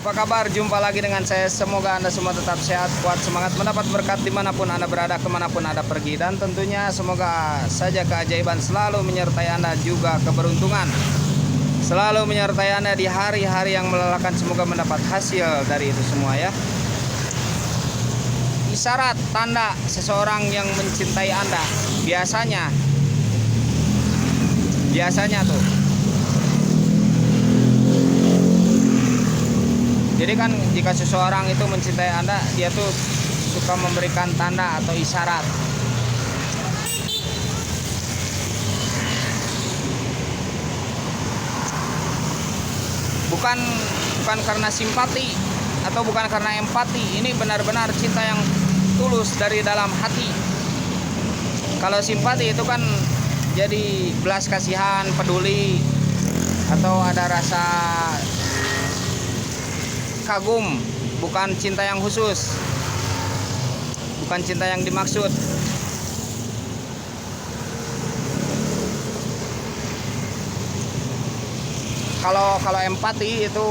Apa kabar? Jumpa lagi dengan saya. Semoga Anda semua tetap sehat, kuat, semangat, mendapat berkat dimanapun Anda berada, kemanapun Anda pergi. Dan tentunya semoga saja keajaiban selalu menyertai Anda, juga keberuntungan selalu menyertai Anda di hari-hari yang melelahkan. Semoga mendapat hasil dari itu semua ya. Isyarat tanda seseorang yang mencintai Anda biasanya tuh, jadi kan jika seseorang itu mencintai Anda, dia tuh suka memberikan tanda atau isyarat. Bukan karena simpati atau bukan karena empati. Ini benar-benar cinta yang tulus dari dalam hati. Kalau simpati itu kan jadi belas kasihan, peduli, atau ada rasa kagum. Bukan cinta yang khusus, bukan cinta yang dimaksud. Kalau empati itu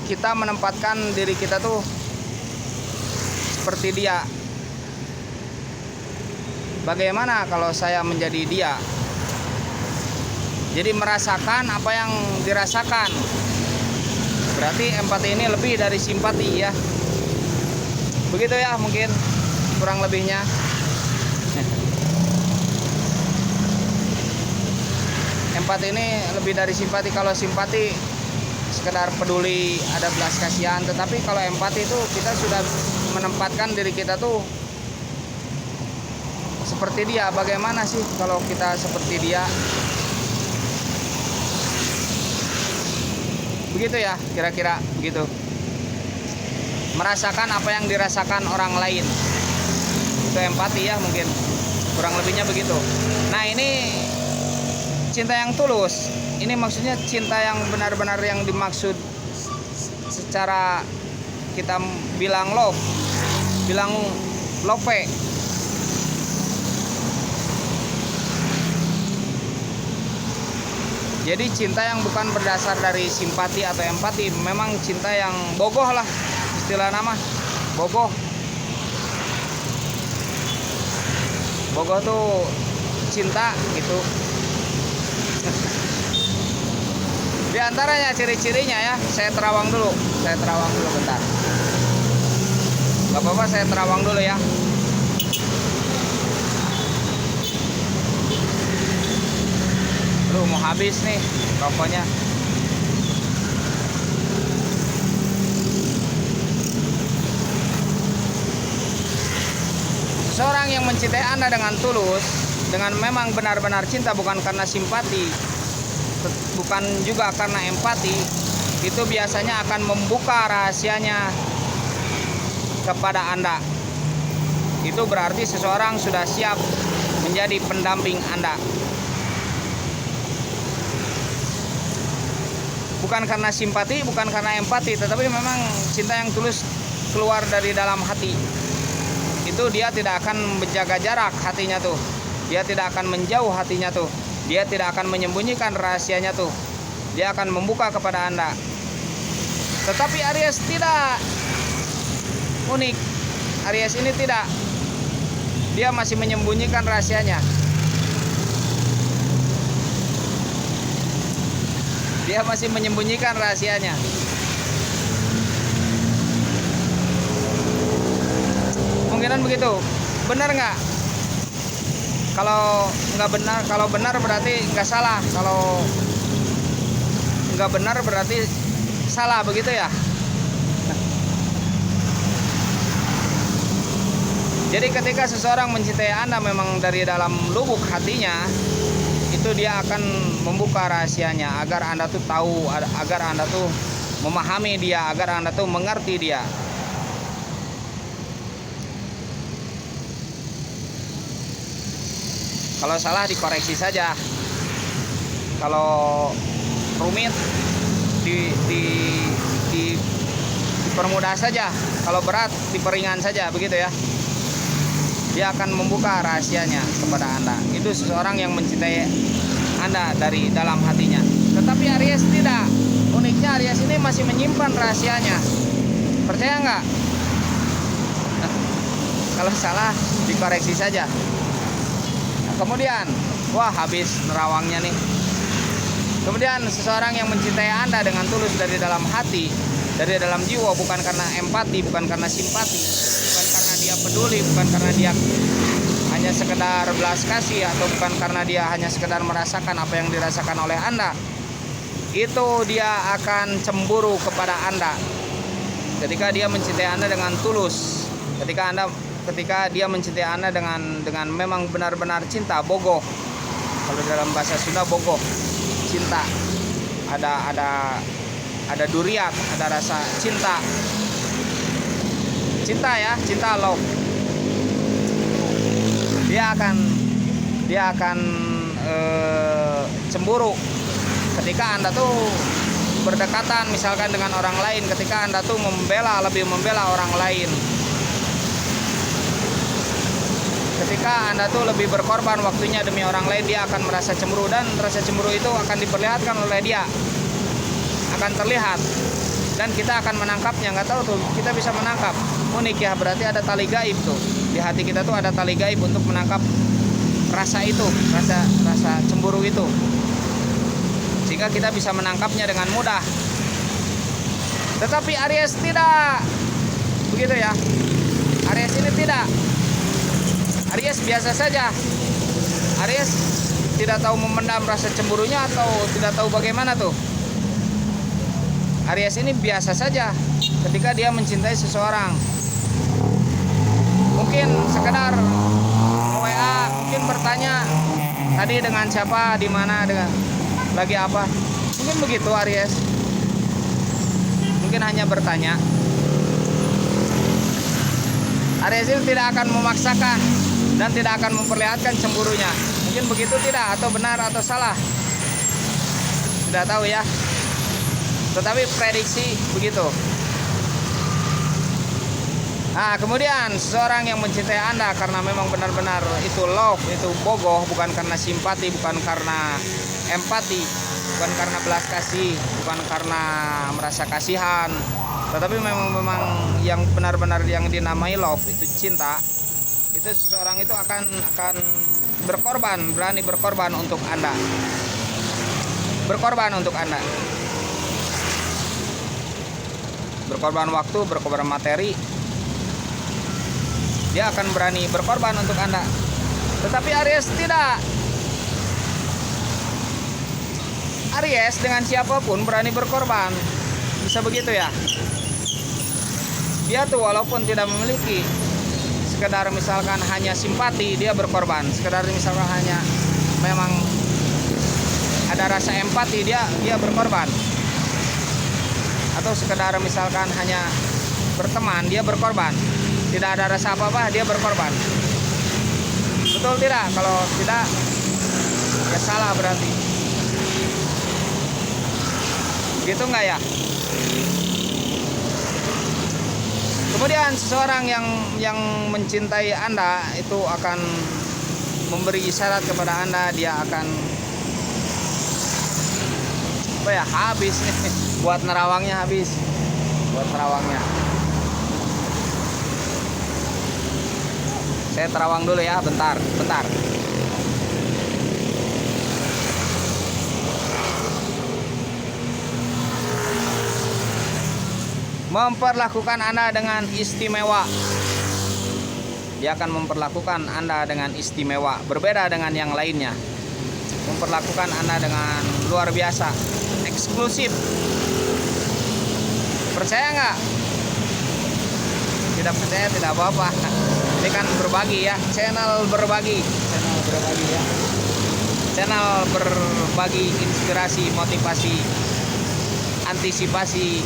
kita menempatkan diri kita tuh seperti dia. Bagaimana kalau saya menjadi dia? Jadi merasakan apa yang dirasakan. Berarti empati ini lebih dari simpati ya. Begitu ya mungkin kurang lebihnya. Empati ini lebih dari simpati. Kalau simpati sekedar peduli, ada belas kasihan. Tetapi kalau empati itu kita sudah menempatkan diri kita tuh seperti dia. Bagaimana sih kalau kita seperti dia? Begitu ya, kira-kira begitu. Merasakan apa yang dirasakan orang lain. Itu empati ya mungkin. Kurang lebihnya begitu. Nah, ini cinta yang tulus. Ini maksudnya cinta yang benar-benar yang dimaksud secara kita bilang love, bilang love. Jadi cinta yang bukan berdasar dari simpati atau empati, memang cinta yang bogoh lah, istilah nama bogoh. Bogoh tuh cinta gitu. Di antaranya ciri-cirinya ya, saya terawang dulu bentar. Gak apa-apa, saya terawang dulu ya. Aduh, mau habis nih rokoknya. Seseorang yang mencintai Anda dengan tulus, dengan memang benar-benar cinta, bukan karena simpati, bukan juga karena empati, itu biasanya akan membuka rahasianya kepada Anda. Itu berarti seseorang sudah siap menjadi pendamping Anda. Bukan karena simpati, bukan karena empati, tetapi memang cinta yang tulus keluar dari dalam hati. Itu dia tidak akan menjaga jarak hatinya tuh. Dia tidak akan menjauh hatinya tuh. Dia tidak akan menyembunyikan rahasianya tuh. Dia akan membuka kepada Anda. Tetapi Aries tidak. Unik. Aries ini tidak. Dia masih menyembunyikan rahasianya. Dia masih menyembunyikan rahasianya. Kemungkinan begitu. Benar nggak? Kalau nggak benar, kalau benar berarti nggak salah. Kalau nggak benar berarti salah, begitu ya. Jadi ketika seseorang mencintai Anda memang dari dalam lubuk hatinya, itu dia akan membuka rahasianya agar Anda tuh tahu, agar Anda tuh memahami dia, agar Anda tuh mengerti dia. Kalau salah dikoreksi saja. Kalau rumit dipermudah saja. Kalau berat diperingan saja, begitu ya. Dia akan membuka rahasianya kepada Anda. Itu seseorang yang mencintai Anda dari dalam hatinya. Tetapi Aries uniknya Aries ini masih menyimpan rahasianya. Percaya nggak? Kalau salah dikoreksi saja. Nah, kemudian, wah habis nerawangnya nih. Kemudian seseorang yang mencintai Anda dengan tulus dari dalam hati, dari dalam jiwa, bukan karena empati, bukan karena simpati, bukan karena dia peduli, bukan karena dia hanya sekedar belas kasih, atau bukan karena dia hanya sekedar merasakan apa yang dirasakan oleh Anda. Itu dia akan cemburu kepada Anda. Ketika dia mencintai Anda dengan tulus, ketika dia mencintai Anda dengan memang benar-benar cinta, bogoh. Kalau dalam bahasa Sunda bogoh, cinta. Ada duriat, ada rasa cinta. Cinta ya, cinta love. Dia akan cemburu ketika Anda tuh berdekatan misalkan dengan orang lain, ketika Anda tuh lebih membela orang lain. Ketika Anda tuh lebih berkorban waktunya demi orang lain, dia akan merasa cemburu, dan rasa cemburu itu akan diperlihatkan oleh dia, akan terlihat, dan kita akan menangkapnya. Nggak tahu tuh, kita bisa menangkap. Unik ya, berarti ada tali gaib tuh di hati kita, tuh ada tali gaib untuk menangkap rasa itu, rasa cemburu itu, sehingga kita bisa menangkapnya dengan mudah. Tetapi Aries tidak begitu ya. Aries ini tidak. Aries biasa saja. Aries tidak tahu memendam rasa cemburunya atau tidak tahu bagaimana tuh. Aries ini biasa saja ketika dia mencintai seseorang. Mungkin sekedar WA, mungkin bertanya tadi dengan siapa, di mana, dengan lagi apa. Mungkin begitu Aries. Mungkin hanya bertanya. Aries ini tidak akan memaksakan dan tidak akan memperlihatkan cemburunya. Mungkin begitu tidak, atau benar atau salah, tidak tahu ya. Tetapi prediksi begitu. Nah, kemudian seseorang yang mencintai Anda karena memang benar-benar itu love, itu bogoh, bukan karena simpati, bukan karena empati, bukan karena belas kasih, bukan karena merasa kasihan, tetapi memang yang benar-benar yang dinamai love, itu cinta. Itu seseorang itu akan berkorban, berani berkorban untuk Anda. Berkorban untuk Anda. Berkorban waktu, berkorban materi. Dia akan berani berkorban untuk Anda. Tetapi Aries tidak. Aries dengan siapapun berani berkorban. Bisa begitu ya. Dia tuh walaupun tidak memiliki, sekedar misalkan hanya simpati, dia berkorban. Sekedar misalkan hanya memang ada rasa empati, dia berkorban. Atau sekedar misalkan hanya berteman, dia berkorban. Tidak ada rasa apa-apa, dia berkorban. Betul tidak? Kalau tidak, ya salah berarti. Gitu nggak ya? Kemudian seseorang yang mencintai Anda itu akan memberi isyarat kepada Anda. Dia akan habis nih, buat nerawangnya habis, buat nerawangnya. Saya terawang dulu ya, bentar. Memperlakukan Anda dengan istimewa. Dia akan memperlakukan Anda dengan istimewa, berbeda dengan yang lainnya. Memperlakukan Anda dengan luar biasa, eksklusif. Percaya nggak? Tidak percaya tidak apa-apa. Ini kan berbagi ya, channel berbagi ya. Channel berbagi inspirasi, motivasi, antisipasi.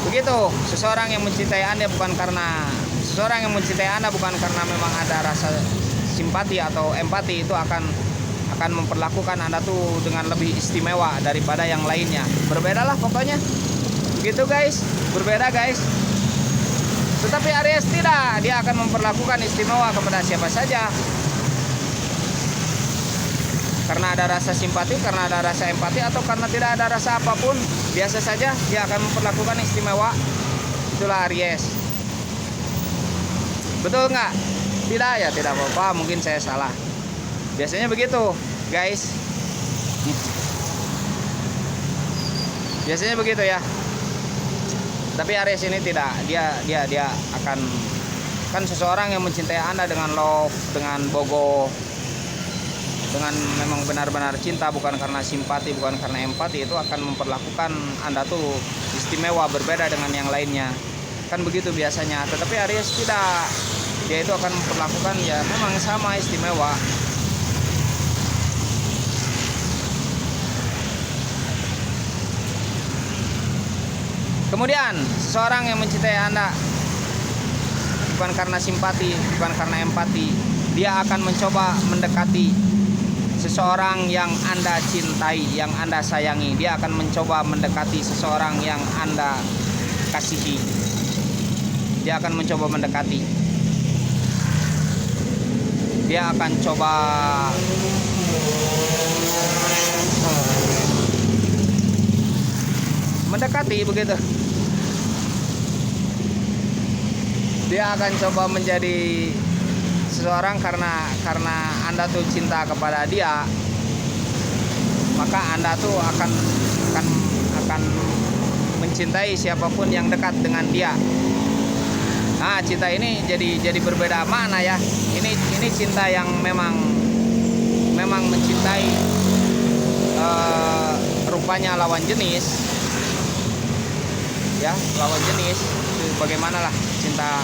Begitu, seseorang yang mencintai Anda bukan karena memang ada rasa simpati atau empati, itu akan memperlakukan Anda tuh dengan lebih istimewa daripada yang lainnya. Berbedalah pokoknya. Begitu guys, berbeda guys. Tetapi Aries tidak, dia akan memperlakukan istimewa kepada siapa saja. Karena ada rasa simpati, karena ada rasa empati, atau karena tidak ada rasa apapun, biasa saja dia akan memperlakukan istimewa. Itulah Aries. Betul nggak? Tidak ya, tidak apa-apa, mungkin saya salah. Biasanya begitu, guys. Biasanya begitu ya. Tapi Aries ini tidak, dia akan, kan seseorang yang mencintai Anda dengan love, dengan bogo, dengan memang benar-benar cinta, bukan karena simpati, bukan karena empati, itu akan memperlakukan Anda tuh istimewa, berbeda dengan yang lainnya. Kan begitu biasanya. Tetapi Aries tidak. Dia itu akan memperlakukan ya memang sama, istimewa. Kemudian seseorang yang mencintai Anda bukan karena simpati, bukan karena empati, dia akan mencoba mendekati seseorang yang Anda cintai, yang Anda sayangi. Dia akan mencoba mendekati seseorang yang Anda kasihi. Dia akan mencoba mendekati. Dia akan coba mendekati, begitu. Dia akan coba menjadi seseorang karena Anda tuh cinta kepada dia, maka Anda tuh akan mencintai siapapun yang dekat dengan dia. Nah, cinta ini jadi berbeda makna ya. Ini cinta yang memang mencintai rupanya lawan jenis. Ya, lawan jenis. Itu bagaimana lah cinta